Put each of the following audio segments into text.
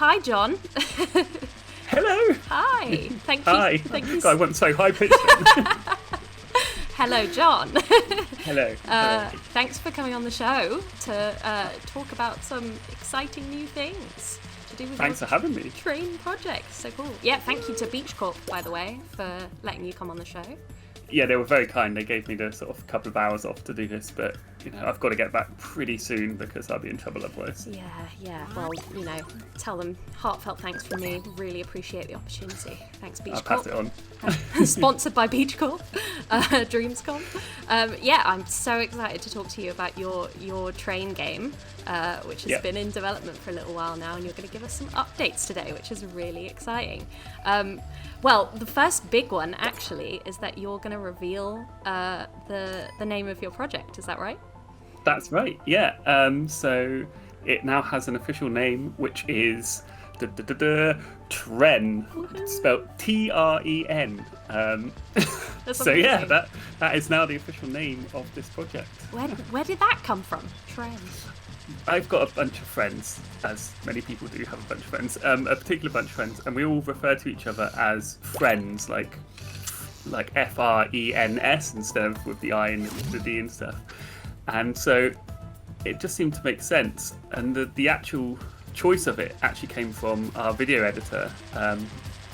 hi, John. Hello. Hi. Thank you. Hi. Thank you. God, I went so high pitched. Hello, John. Hello. Hello. Thanks for coming on the show to talk about some exciting new things to do with Thanks for having me. Tren project. So cool. Yeah, thank you to Beech Corp, by the way, for letting you come on the show. Yeah, they were very kind. They gave me the sort of couple of hours off to do this, but I've got to get back pretty soon because I'll be in trouble otherwise. Yeah. Well, tell them heartfelt thanks from me. Really appreciate the opportunity. Thanks, Beech Corp. I'll pass it on. Sponsored by Beech Corp, DreamsCom. I'm so excited to talk to you about your Tren game, which has been in development for a little while now, and you're going to give us some updates today, which is really exciting. Well, the first big one actually is that you're going to reveal the name of your project. Is that right? That's right. Yeah. So it now has an official name, which is Tren, spelled Tren. So yeah, that is now the official name of this project. Where did that come from? Tren. I've got a bunch of friends, as many people do have a bunch of friends, a particular bunch of friends, and we all refer to each other as friends, like Frens instead of with the I and the D and stuff. And so it just seemed to make sense. And the actual choice of it actually came from our video editor,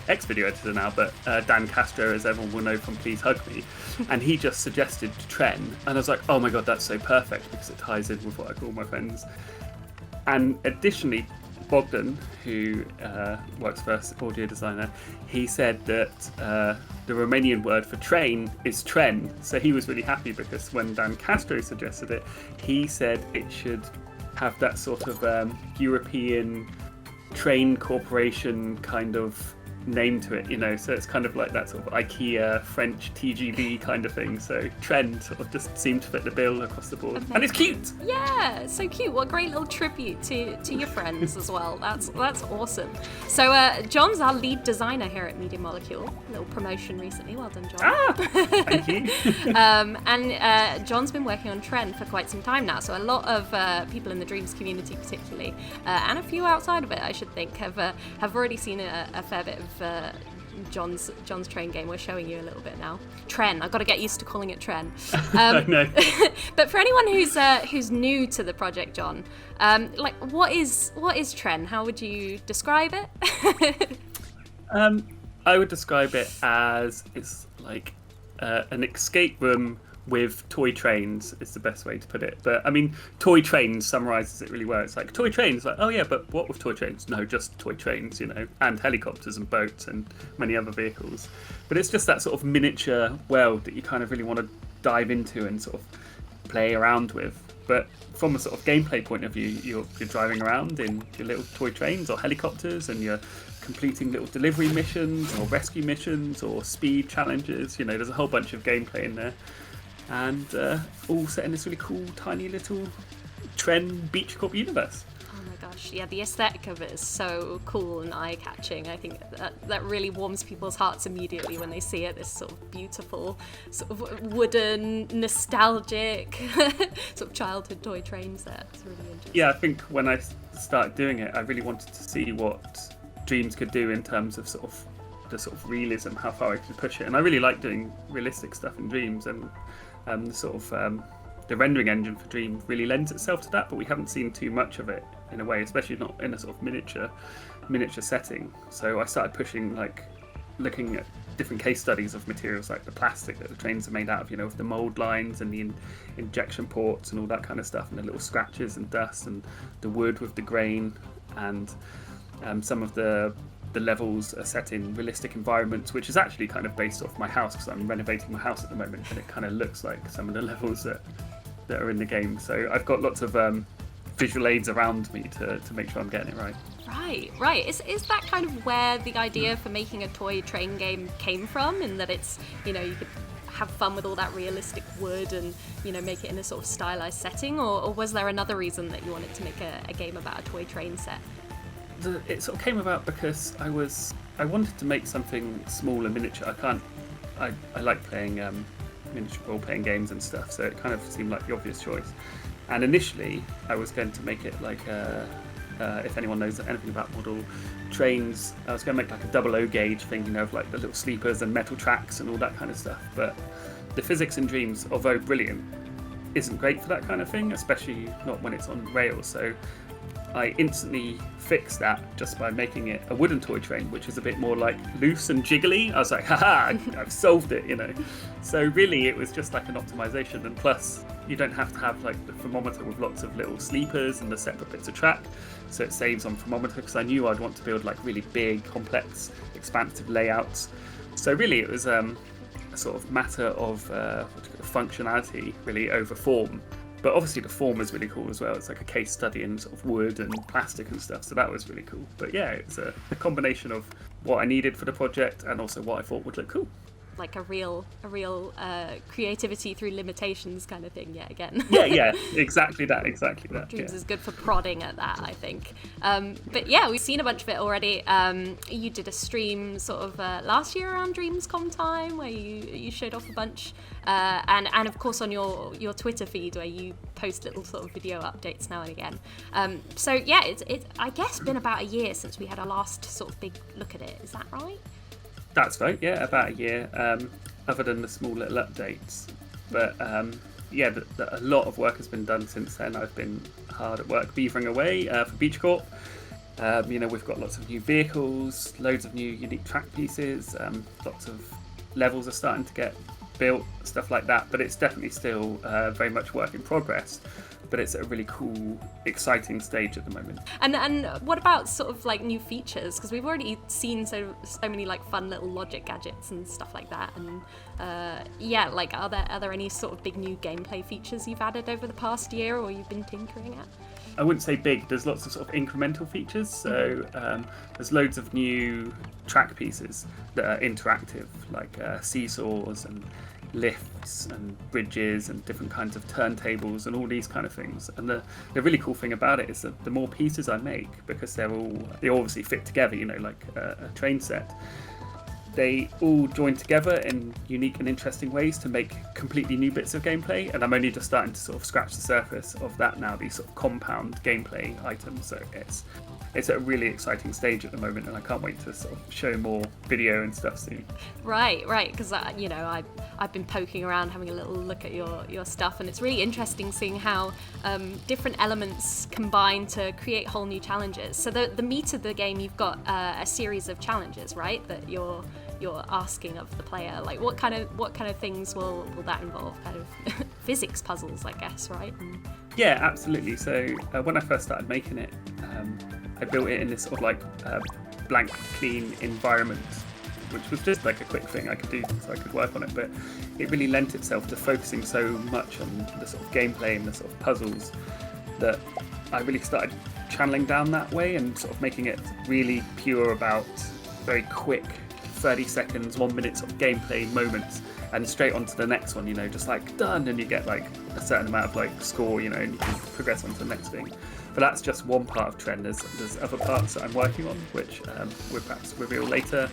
ex-video editor now, but Dan Castro, as everyone will know from Please Hug Me, and he just suggested Tren, and I was like, oh my god, that's so perfect because it ties in with what I call my friends. And additionally, Bogdan, who works for us, audio designer, he said that the Romanian word for train is Tren, so he was really happy because when Dan Castro suggested it, he said it should have that sort of European train corporation kind of name to it, so it's kind of like that sort of IKEA French TGV kind of thing. So Tren sort of just seemed to fit the bill across the board. Amazing. And it's cute. Yeah, so cute. What a great little tribute to your friends as well. That's awesome. So John's our lead designer here at Media Molecule. A little promotion recently. Well done, John. Thank you. And John's been working on Tren for quite some time now. So a lot of people in the Dreams community, particularly, and a few outside of it, I should think, have already seen a fair bit of John's Tren game. We're showing you a little bit now. Tren. I've got to get used to calling it Tren. No. But for anyone who's new to the project, John, what is Tren? How would you describe it? I would describe it as it's like an escape room with toy trains is the best way to put it. But I mean, toy trains summarizes it really well. It's like toy trains, like, oh yeah, but what with toy trains? No, just toy trains, and helicopters and boats and many other vehicles. But it's just that sort of miniature world that you kind of really want to dive into and sort of play around with. But from a sort of gameplay point of view, you're driving around in your little toy trains or helicopters, and you're completing little delivery missions or rescue missions or speed challenges. There's a whole bunch of gameplay in there. And all set in this really cool, tiny little Tren Beech Corp universe. Oh my gosh, yeah, the aesthetic of it is so cool and eye-catching. I think that really warms people's hearts immediately when they see it. This sort of beautiful, sort of wooden, nostalgic, sort of childhood toy train set. It's really interesting. Yeah, I think when I started doing it, I really wanted to see what Dreams could do in terms of the sort of realism, how far I could push it. And I really like doing realistic stuff in Dreams, and the rendering engine for Dream really lends itself to that, but we haven't seen too much of it in a way, especially not in a sort of miniature setting. So I started pushing, looking at different case studies of materials like the plastic that the trains are made out of, with the mold lines and the injection ports and all that kind of stuff, and the little scratches and dust, and the wood with the grain, and some of the levels are set in realistic environments, which is actually kind of based off my house because I'm renovating my house at the moment, and it kind of looks like some of the levels that are in the game. So I've got lots of visual aids around me to make sure I'm getting it right. Right. Is that kind of where the idea for making a toy train game came from, in that it's, you could have fun with all that realistic wood and, make it in a sort of stylized setting, or was there another reason that you wanted to make a game about a toy train set? It sort of came about because I wanted to make something small and miniature. I like playing miniature role-playing games and stuff, so it kind of seemed like the obvious choice. And initially, I was going to make it like a if anyone knows anything about model trains. I was going to make like a 00 gauge thing, you know, of like the little sleepers and metal tracks and all that kind of stuff. But the physics in Dreams, although brilliant, isn't great for that kind of thing, especially not when it's on rails. So I instantly fixed that just by making it a wooden toy train, which is a bit more like loose and jiggly. I was like, haha, I've solved it, you know. So really it was just like an optimization, and plus you don't have to have like the thermometer with lots of little sleepers and the separate bits of track, so it saves on thermometer, because I knew I'd want to build like really big, complex, expansive layouts. So really it was a sort of matter of functionality really over form. But obviously the form is really cool as well. It's like a case study in sort of wood and plastic and stuff, so that was really cool. But yeah, it's a combination of what I needed for the project and also what I thought would look cool. Like a real creativity through limitations kind of thing, yet again. yeah, exactly that. Dreams is good for prodding at that, I think. But yeah, we've seen a bunch of it already. You did a stream sort of last year around DreamsCom time where you showed off a bunch, and of course on your Twitter feed where you post little sort of video updates now and again. So yeah, it's I guess been about a year since we had our last sort of big look at it. Is that right? That's right, yeah, about a year, other than the small little updates. But yeah, a lot of work has been done since then. I've been hard at work beavering away for Beech Corp. You know, we've got lots of new vehicles, loads of new unique track pieces, lots of levels are starting to get built, stuff like that. But it's definitely still very much work in progress. But it's at a really cool, exciting stage at the moment. And what about sort of like new features? Because we've already seen so many like fun little logic gadgets and stuff like that. And yeah, like are there any sort of big new gameplay features you've added over the past year or you've been tinkering at? I wouldn't say big. There's lots of sort of incremental features. So there's loads of new track pieces that are interactive, like seesaws and lifts and bridges and different kinds of turntables and all these kind of things. And the really cool thing about it is that the more pieces I make, because they obviously fit together, you know, like a train set, they all join together in unique and interesting ways to make completely new bits of gameplay. And I'm only just starting to sort of scratch the surface of that now, these sort of compound gameplay items. So it's at a really exciting stage at the moment, and I can't wait to sort of show more video and stuff soon. Right, because you know, I've been poking around, having a little look at your stuff, and it's really interesting seeing how different elements combine to create whole new challenges. So the meat of the game, you've got a series of challenges, right, that you're asking of the player. Like what kind of things will that involve? Kind of physics puzzles, I guess, right? Yeah, absolutely. So when I first started making it, I built it in this sort of like blank, clean environment, which was just like a quick thing I could do so I could work on it. But it really lent itself to focusing so much on the sort of gameplay and the sort of puzzles that I really started channeling down that way and sort of making it really pure about very quick 30 seconds, 1 minute sort of gameplay moments, and straight on to the next one, you know, just like done, and you get like a certain amount of like score, you know, and you can progress on to the next thing. But that's just one part of Tren. There's other parts that I'm working on, which we'll perhaps reveal later.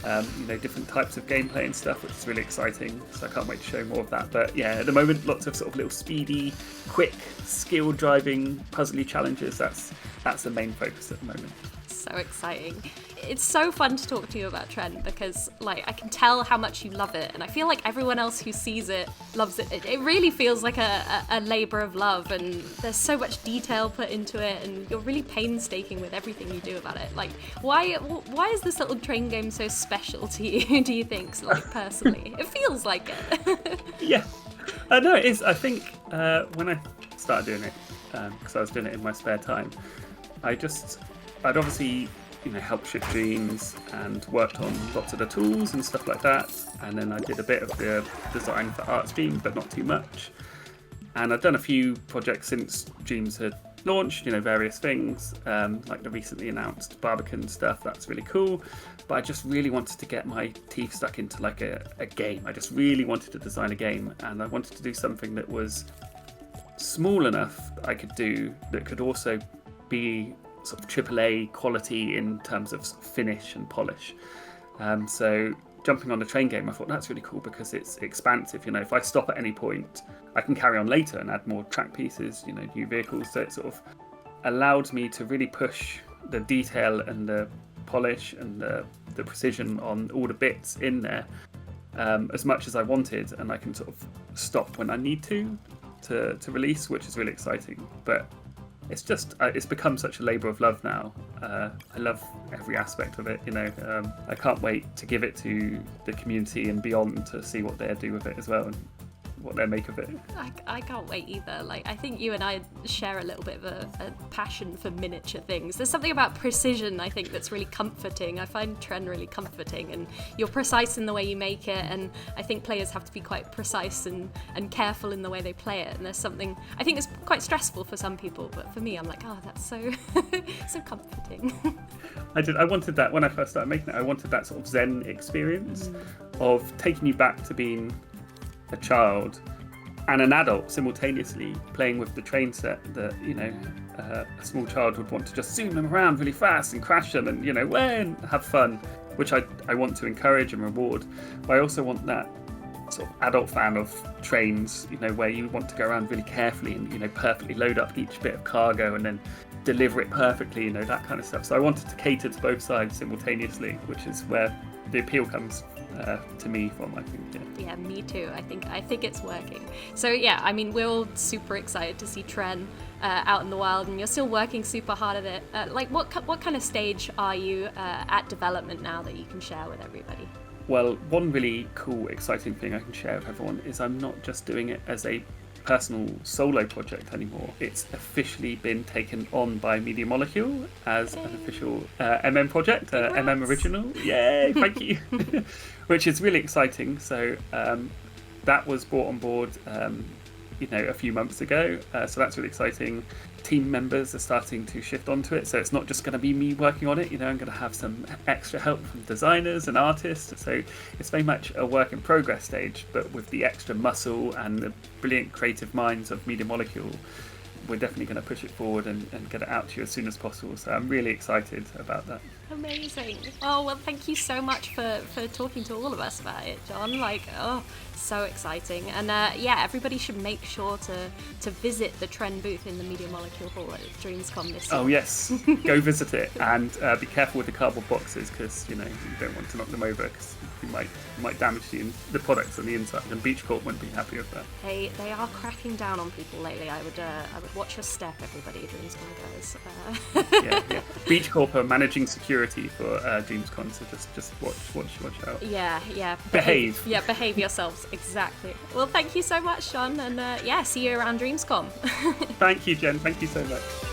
You know, different types of gameplay and stuff, which is really exciting. So I can't wait to show more of that. But yeah, at the moment, lots of sort of little speedy, quick, skill-driving, puzzly challenges. That's the main focus at the moment. So exciting. It's so fun to talk to you about Tren because like I can tell how much you love it, and I feel like everyone else who sees it loves it. It really feels like a labour of love, and there's so much detail put into it, and you're really painstaking with everything you do about it. Like why is this little train game so special to you, do you think, like personally? It feels like it. Yeah, no, it is. I think when I started doing it, because I was doing it in my spare time, I'd obviously, you know, helped ship Dreams and worked on lots of the tools and stuff like that. And then I did a bit of the design for ArtStream, but not too much. And I've done a few projects since Dreams had launched, you know, various things, like the recently announced Barbican stuff. That's really cool. But I just really wanted to get my teeth stuck into like a game. I just really wanted to design a game, and I wanted to do something that was small enough that I could do, that could also be sort of AAA quality in terms of finish and polish. So jumping on the train game, I thought that's really cool because it's expansive. You know, if I stop at any point, I can carry on later and add more track pieces, you know, new vehicles. So it sort of allowed me to really push the detail and the polish and the precision on all the bits in there as much as I wanted, and I can sort of stop when I need to release, which is really exciting. But it's just it's become such a labour of love now. I love every aspect of it, you know. I can't wait to give it to the community and beyond to see what they do with it as well, and what they make of it. I can't wait either. Like, I think you and I share a little bit of a passion for miniature things. There's something about precision, I think, that's really comforting. I find Tren really comforting, and you're precise in the way you make it, and I think players have to be quite precise and careful in the way they play it, and there's something, I think it's quite stressful for some people, but for me, I'm like, oh, that's so so comforting. I wanted that when I first started making it. I wanted that sort of Zen experience of taking you back to being a child and an adult simultaneously, playing with the train set that, you know, a small child would want to just zoom them around really fast and crash them and, you know, and have fun, which I want to encourage and reward. But I also want that sort of adult fan of trains, you know, where you want to go around really carefully and, you know, perfectly load up each bit of cargo and then deliver it perfectly, you know, that kind of stuff. So I wanted to cater to both sides simultaneously, which is where the appeal comes to me from, I think. Yeah, me too. I think it's working. So yeah, I mean, we're all super excited to see Tren out in the wild, and you're still working super hard at it. Like, what kind of stage are you at development now that you can share with everybody? Well, one really cool, exciting thing I can share with everyone is I'm not just doing it as a personal solo project anymore. It's officially been taken on by Media Molecule as an official MM project, MM original. Yay, thank you. Which is really exciting. So that was brought on board you know, a few months ago, so that's really exciting. Team members are starting to shift onto it, so it's not just going to be me working on it, you know. I'm going to have some extra help from designers and artists, so it's very much a work in progress stage, but with the extra muscle and the brilliant creative minds of Media Molecule, we're definitely going to push it forward and get it out to you as soon as possible. So I'm really excited about that. Amazing. Oh, well, thank you so much for talking to all of us about it, John. Like, oh, so exciting. And yeah, everybody should make sure to visit the Tren booth in the Media Molecule Hall at DreamsCom this year. Oh yes, go visit it, and be careful with the cardboard boxes, because, you know, you don't want to knock them over, because you might damage the products on the inside, and Beech Corp wouldn't be happy with that. They are cracking down on people lately. I would watch your step, everybody, DreamsCom guys. Yeah. Beech Corp are managing security for DreamsCom, so just watch out. Yeah. Behave. Yeah, behave yourselves. Exactly. Well, thank you so much, John, and yeah, see you around DreamsCom. Thank you, Jen. Thank you so much.